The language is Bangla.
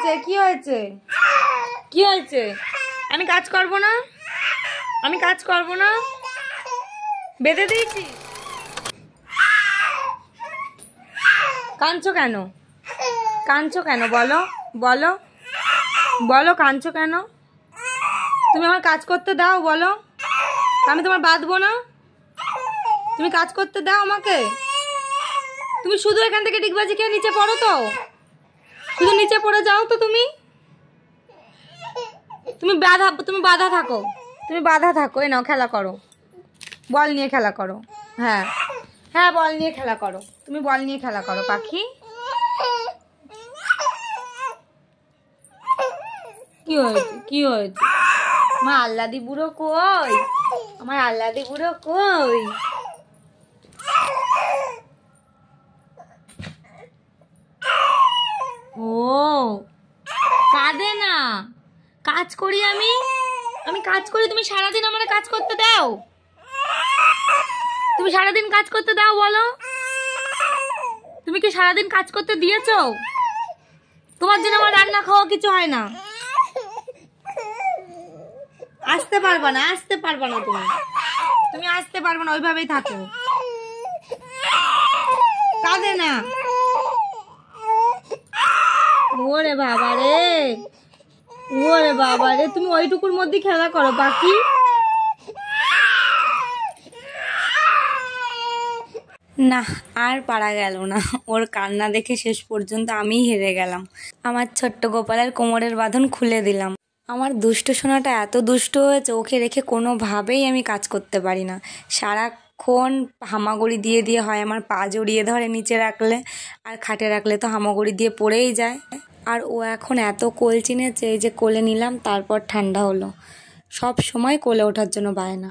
হয়েছে? কি হয়েছে? কি হয়েছে? আমি কাজ করব না, আমি কাজ করব না, বেঁধে দিয়েছি। কাঁদছো কেন? কাঁদছো কেন? বলো বলো বলো, কাঁদছো কেন? তুমি আমার কাজ করতে দাও, বলো। আমি তোমার বাঁধবো না, তুমি কাজ করতে দাও আমাকে। তুমি শুধু এখান থেকে ডিগবাজি খেয়ে নিচে পড়ো তো, শুধু নিচে পড়ে যাও তো। তুমি তুমি বাধা থাকো, তুমি বাধা থাকো। এই নাও, খেলা করো, বল নিয়ে খেলা করো। হ্যাঁ হ্যাঁ, বল নিয়ে খেলা করো, তুমি বল নিয়ে খেলা করো পাখি। কি হয়েছে? কি হয়েছে? আমার আল্লাদি বুড়ো কই? আমার আল্লাদি বুড়ো কই? ও কাঁদে না, কাজ করি আমি, আমি কাজ করি। তুমি সারাদিন আমার কাজ করতে দাও, তুমি সারাদিন কাজ করতে দাও, বলো। তুমি কি সারাদিন কাজ করতে দিয়েছো? তোমার জন্য আমার রান্না খাওয়া কিছু হয় না। আসতে পারবা না, আসতে পারবা না, তুমি তুমি আসতে পারবা না, ওইভাবেই থাকো। কাঁদে না। ওরে বাবা রে, ওরে বাবা রে, তুমি ওইটুকুর মধ্যে খেলা করো পাখি। না, আর পারা গেল না। ওর কান্না দেখে শেষ পর্যন্ত আমিই হেরে গেলাম। আমার ছোট্ট গোপালের কোমরের বাঁধন খুলে দিলাম। আমার দুষ্টু সোনাটা এত দুষ্ট হয়েছে, ওকে রেখে কোনোভাবেই আমি কাজ করতে পারি না। সারাক্ষণ হামাগুড়ি দিয়ে দিয়ে হয় আমার পা জড়িয়ে ধরে নিচে রাখলে, আর খাটে রাখলে তো হামাগুড়ি দিয়ে পড়েই যায়। আর ও এখন এত কোল চিনেছে, এই যে কোলে নিলাম তারপর ঠান্ডা হলো। সব সময় কোলে ওঠার জন্য বায়না।